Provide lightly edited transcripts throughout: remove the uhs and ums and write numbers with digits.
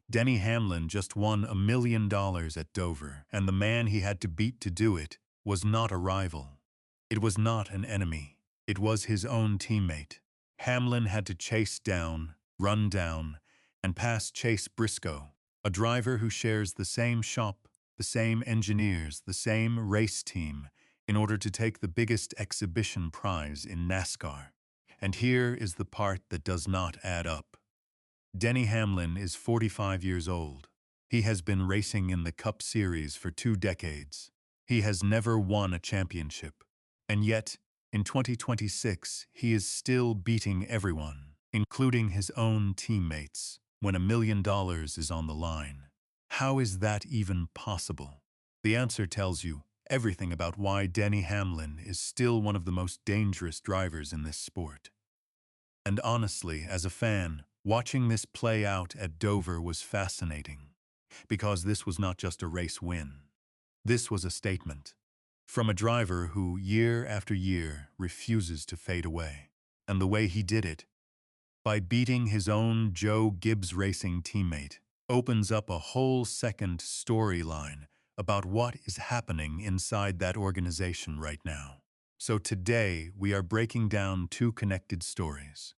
Denny Hamlin just won $1 million at Dover, and the man he had to beat to do it was not a rival. It was not an enemy. It was his own teammate. Hamlin had to chase down, run down, and pass Chase Briscoe, a driver who shares the same shop, the same engineers, the same race team, in order to take the biggest exhibition prize in NASCAR. And here is the part that does not add up. Denny Hamlin is 45 years old. He has been racing in the Cup Series for 2 decades. He has never won a championship. And yet, in 2026, he is still beating everyone, including his own teammates, when $1 million is on the line. How is that even possible? The answer tells you everything about why Denny Hamlin is still one of the most dangerous drivers in this sport. And honestly, as a fan, watching this play out at Dover was fascinating, because this was not just a race win. This was a statement from a driver who, year after year, refuses to fade away. And the way he did it, by beating his own Joe Gibbs Racing teammate, opens up a whole second storyline about what is happening inside that organization right now. So today, we are breaking down 2 connected stories.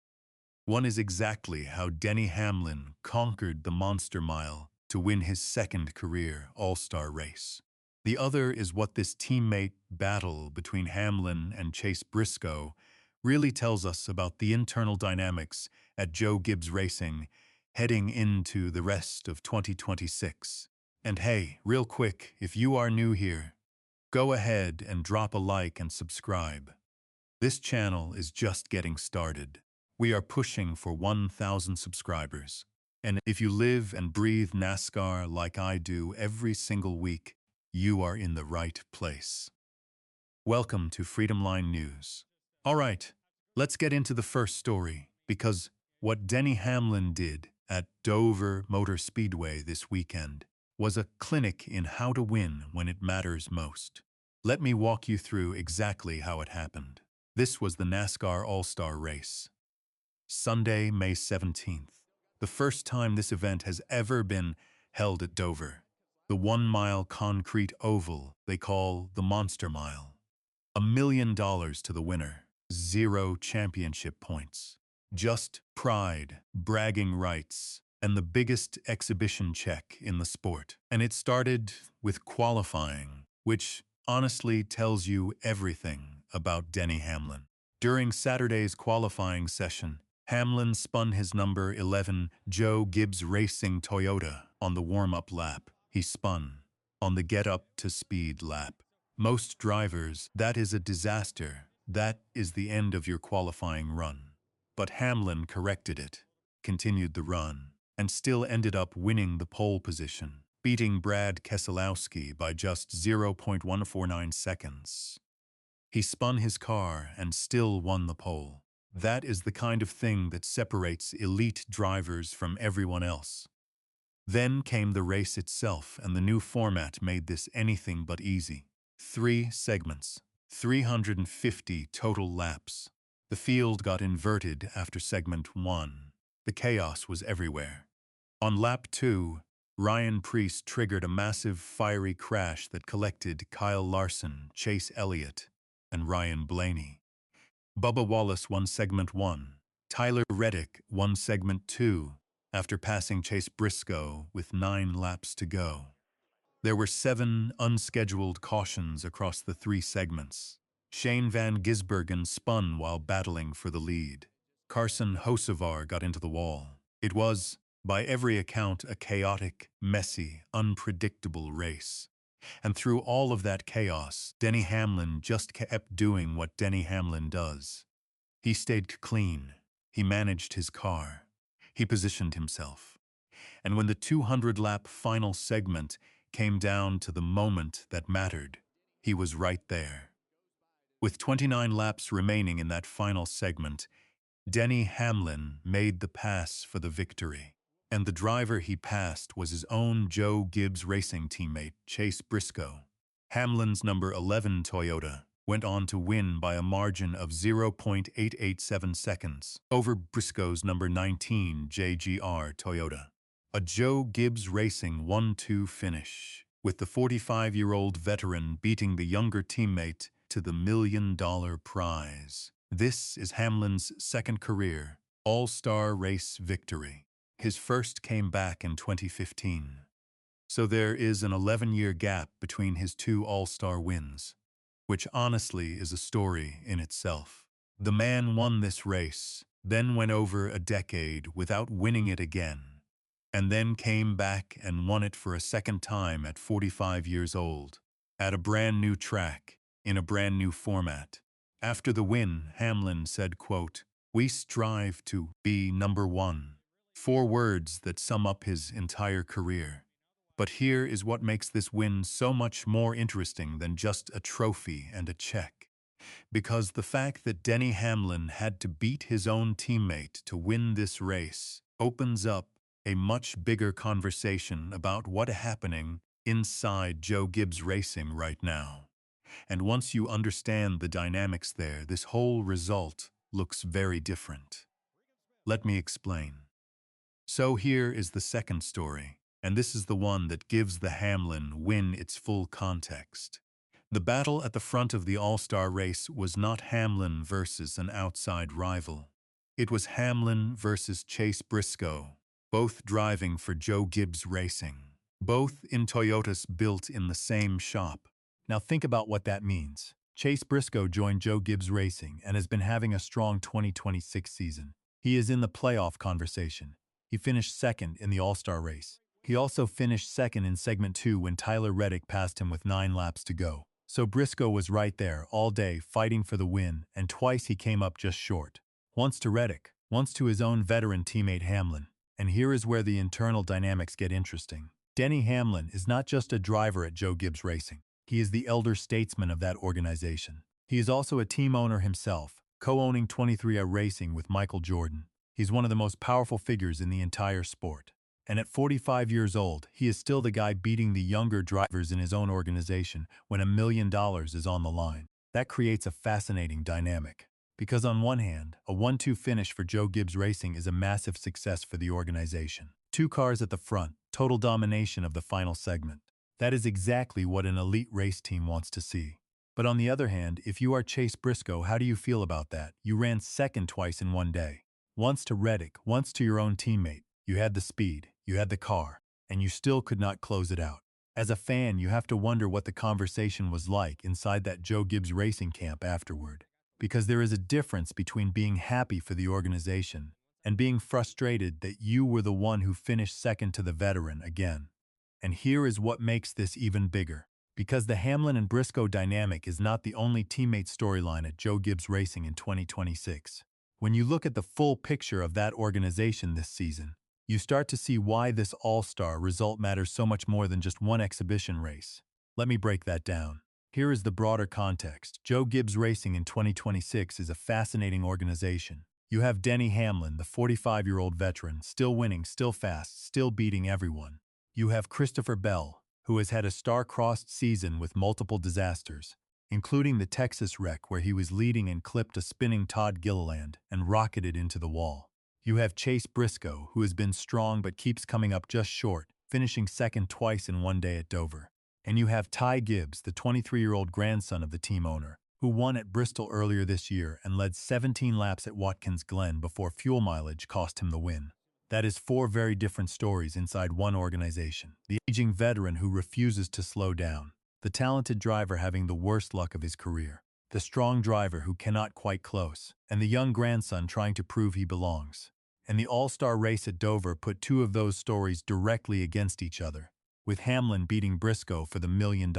One is exactly how Denny Hamlin conquered the Monster Mile to win his 2nd career All-Star race. The other is what this teammate battle between Hamlin and Chase Briscoe really tells us about the internal dynamics at Joe Gibbs Racing heading into the rest of 2026. And hey, real quick, if you are new here, go ahead and drop a like and subscribe. This channel is just getting started. We are pushing for 1,000 subscribers. And if you live and breathe NASCAR like I do every single week, you are in the right place. Welcome to Freedom Line News. All right, let's get into the first story, because what Denny Hamlin did at Dover Motor Speedway this weekend was a clinic in how to win when it matters most. Let me walk you through exactly how it happened. This was the NASCAR All-Star Race. Sunday, May 17th. The first time this event has ever been held at Dover. The 1-mile concrete oval they call the Monster Mile. $1 million to the winner. 0 championship points. Just pride, bragging rights, and the biggest exhibition check in the sport. And it started with qualifying, which honestly tells you everything about Denny Hamlin. During Saturday's qualifying session, Hamlin spun his number 11 Joe Gibbs Racing Toyota on the warm-up lap. He spun on the get-up-to-speed lap. Most drivers, that is a disaster. That is the end of your qualifying run. But Hamlin corrected it, continued the run, and still ended up winning the pole position, beating Brad Keselowski by just 0.149 seconds. He spun his car and still won the pole. That is the kind of thing that separates elite drivers from everyone else. Then came the race itself, and the new format made this anything but easy. 3 segments, 350 total laps. The field got inverted after segment 1. The chaos was everywhere. On lap 2, Ryan Preece triggered a massive fiery crash that collected Kyle Larson, Chase Elliott, and Ryan Blaney. Bubba Wallace won segment 1. Tyler Reddick won segment 2 after passing Chase Briscoe with 9 laps to go. There were 7 unscheduled cautions across the 3 segments. Shane Van Gisbergen spun while battling for the lead. Carson Hocevar got into the wall. It was, by every account, a chaotic, messy, unpredictable race. And through all of that chaos, Denny Hamlin just kept doing what Denny Hamlin does. He stayed clean. He managed his car. He positioned himself. And when the 200-lap final segment came down to the moment that mattered, he was right there. With 29 laps remaining in that final segment, Denny Hamlin made the pass for the victory. And the driver he passed was his own Joe Gibbs Racing teammate, Chase Briscoe. Hamlin's number 11 Toyota went on to win by a margin of 0.887 seconds over Briscoe's number 19 JGR Toyota. A Joe Gibbs Racing 1-2 finish, with the 45-year-old veteran beating the younger teammate to the $1 million prize. This is Hamlin's second career All-Star race victory. His first came back in 2015. So there is an 11-year gap between his two All-Star wins, which honestly is a story in itself. The man won this race, then went over a decade without winning it again, and then came back and won it for a second time at 45 years old, at a brand new track, in a brand new format. After the win, Hamlin said, quote, "We strive to be number one." 4 words that sum up his entire career. But here is what makes this win so much more interesting than just a trophy and a check. Because the fact that Denny Hamlin had to beat his own teammate to win this race opens up a much bigger conversation about what's happening inside Joe Gibbs Racing right now. And once you understand the dynamics there, this whole result looks very different. Let me explain. So here is the second story, and this is the one that gives the Hamlin win its full context. The battle at the front of the All-Star race was not Hamlin versus an outside rival. It was Hamlin versus Chase Briscoe, both driving for Joe Gibbs Racing, both in Toyotas built in the same shop. Now think about what that means. Chase Briscoe joined Joe Gibbs Racing and has been having a strong 2026 season. He is in the playoff conversation. He finished second in the All-Star race. He also finished second in Segment 2 when Tyler Reddick passed him with 9 laps to go. So Briscoe was right there all day fighting for the win, and twice he came up just short. Once to Reddick, once to his own veteran teammate Hamlin. And here is where the internal dynamics get interesting. Denny Hamlin is not just a driver at Joe Gibbs Racing. He is the elder statesman of that organization. He is also a team owner himself, co-owning 23A Racing with Michael Jordan. He's one of the most powerful figures in the entire sport. And at 45 years old, he is still the guy beating the younger drivers in his own organization when $1 million is on the line. That creates a fascinating dynamic. Because on one hand, a 1-2 finish for Joe Gibbs Racing is a massive success for the organization. 2 cars at the front, total domination of the final segment. That is exactly what an elite race team wants to see. But on the other hand, if you are Chase Briscoe, how do you feel about that? You ran second twice in one day. Once to Reddick, once to your own teammate. You had the speed, you had the car, and you still could not close it out. As a fan, you have to wonder what the conversation was like inside that Joe Gibbs Racing camp afterward. Because there is a difference between being happy for the organization and being frustrated that you were the one who finished second to the veteran again. And here is what makes this even bigger. Because the Hamlin and Briscoe dynamic is not the only teammate storyline at Joe Gibbs Racing in 2026. When you look at the full picture of that organization this season, you start to see why this all-star result matters so much more than just one exhibition race. Let me break that down. Here is the broader context. Joe Gibbs Racing in 2026 is a fascinating organization. You have Denny Hamlin, the 45-year-old veteran, still winning, still fast, still beating everyone. You have Christopher Bell, who has had a star-crossed season with multiple disasters, including the Texas wreck where he was leading and clipped a spinning Todd Gilliland and rocketed into the wall. You have Chase Briscoe, who has been strong but keeps coming up just short, finishing second twice in one day at Dover. And you have Ty Gibbs, the 23-year-old grandson of the team owner, who won at Bristol earlier this year and led 17 laps at Watkins Glen before fuel mileage cost him the win. That is 4 very different stories inside one organization. The aging veteran who refuses to slow down. The talented driver having the worst luck of his career. The strong driver who cannot quite close. And the young grandson trying to prove he belongs. And the all-star race at Dover put 2 of those stories directly against each other, with Hamlin beating Briscoe for the $1 million.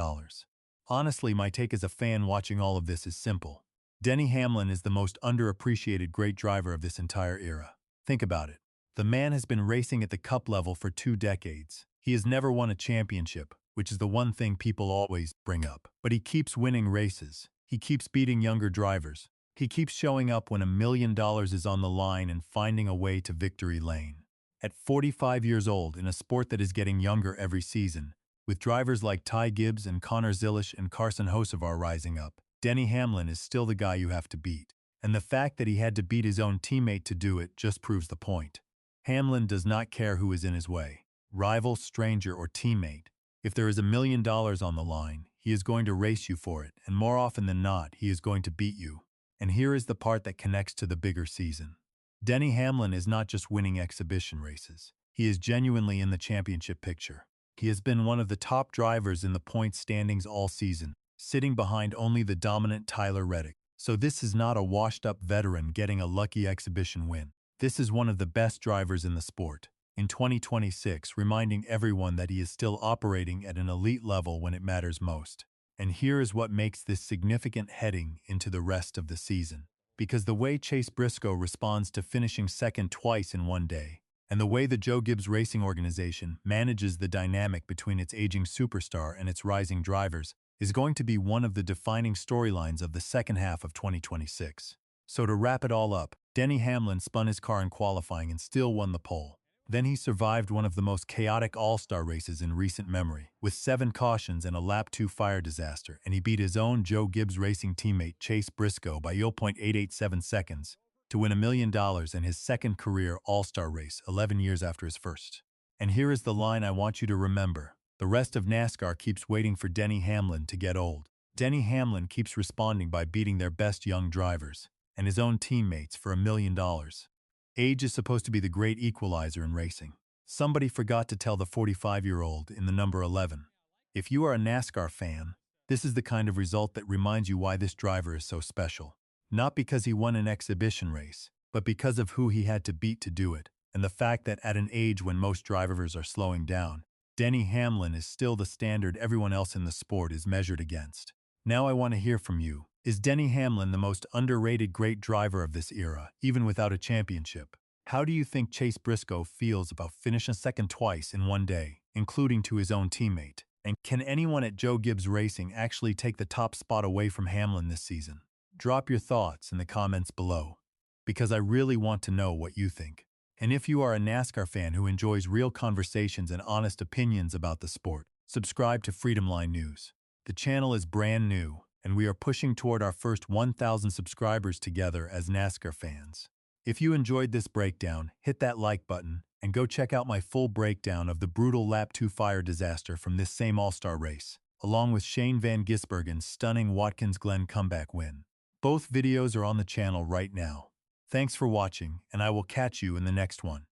Honestly, my take as a fan watching all of this is simple. Denny Hamlin is the most underappreciated great driver of this entire era. Think about it. The man has been racing at the cup level for 2 decades. He has never won a championship, which is the one thing people always bring up. But he keeps winning races. He keeps beating younger drivers. He keeps showing up when $1 million is on the line and finding a way to victory lane. At 45 years old, in a sport that is getting younger every season, with drivers like Ty Gibbs and Connor Zilisch and Carson Hocevar rising up, Denny Hamlin is still the guy you have to beat. And the fact that he had to beat his own teammate to do it just proves the point. Hamlin does not care who is in his way. rival, stranger, or teammate. If there is $1 million on the line, he is going to race you for it, and more often than not, he is going to beat you. And here is the part that connects to the bigger season. Denny Hamlin is not just winning exhibition races. He is genuinely in the championship picture. He has been one of the top drivers in the points standings all season, sitting behind only the dominant Tyler Reddick. So this is not a washed-up veteran getting a lucky exhibition win. This is one of the best drivers in the sport. In 2026, reminding everyone that he is still operating at an elite level when it matters most. And here is what makes this significant heading into the rest of the season. Because the way Chase Briscoe responds to finishing second twice in one day, and the way the Joe Gibbs Racing organization manages the dynamic between its aging superstar and its rising drivers, is going to be one of the defining storylines of the second half of 2026. So to wrap it all up, Denny Hamlin spun his car in qualifying and still won the pole. Then he survived one of the most chaotic all-star races in recent memory, with 7 cautions and a lap 2 fire disaster, and he beat his own Joe Gibbs Racing teammate Chase Briscoe by 0.887 seconds to win $1 million in his second career all-star race 11 years after his first. And here is the line I want you to remember. The rest of NASCAR keeps waiting for Denny Hamlin to get old. Denny Hamlin keeps responding by beating their best young drivers and his own teammates for $1 million. Age is supposed to be the great equalizer in racing. Somebody forgot to tell the 45-year-old in the number 11. If you are a NASCAR fan, this is the kind of result that reminds you why this driver is so special. Not because he won an exhibition race, but because of who he had to beat to do it, and the fact that at an age when most drivers are slowing down, Denny Hamlin is still the standard everyone else in the sport is measured against. Now I want to hear from you. Is Denny Hamlin the most underrated great driver of this era, even without a championship? How do you think Chase Briscoe feels about finishing second twice in one day, including to his own teammate? And can anyone at Joe Gibbs Racing actually take the top spot away from Hamlin this season? Drop your thoughts in the comments below, because I really want to know what you think. And if you are a NASCAR fan who enjoys real conversations and honest opinions about the sport, subscribe to Freedom Line News. The channel is brand new, and we are pushing toward our first 1,000 subscribers together as NASCAR fans. If you enjoyed this breakdown, hit that like button, and go check out my full breakdown of the brutal Lap 2 fire disaster from this same All-Star race, along with Shane Van Gisbergen's stunning Watkins-Glen comeback win. Both videos are on the channel right now. Thanks for watching, and I will catch you in the next one.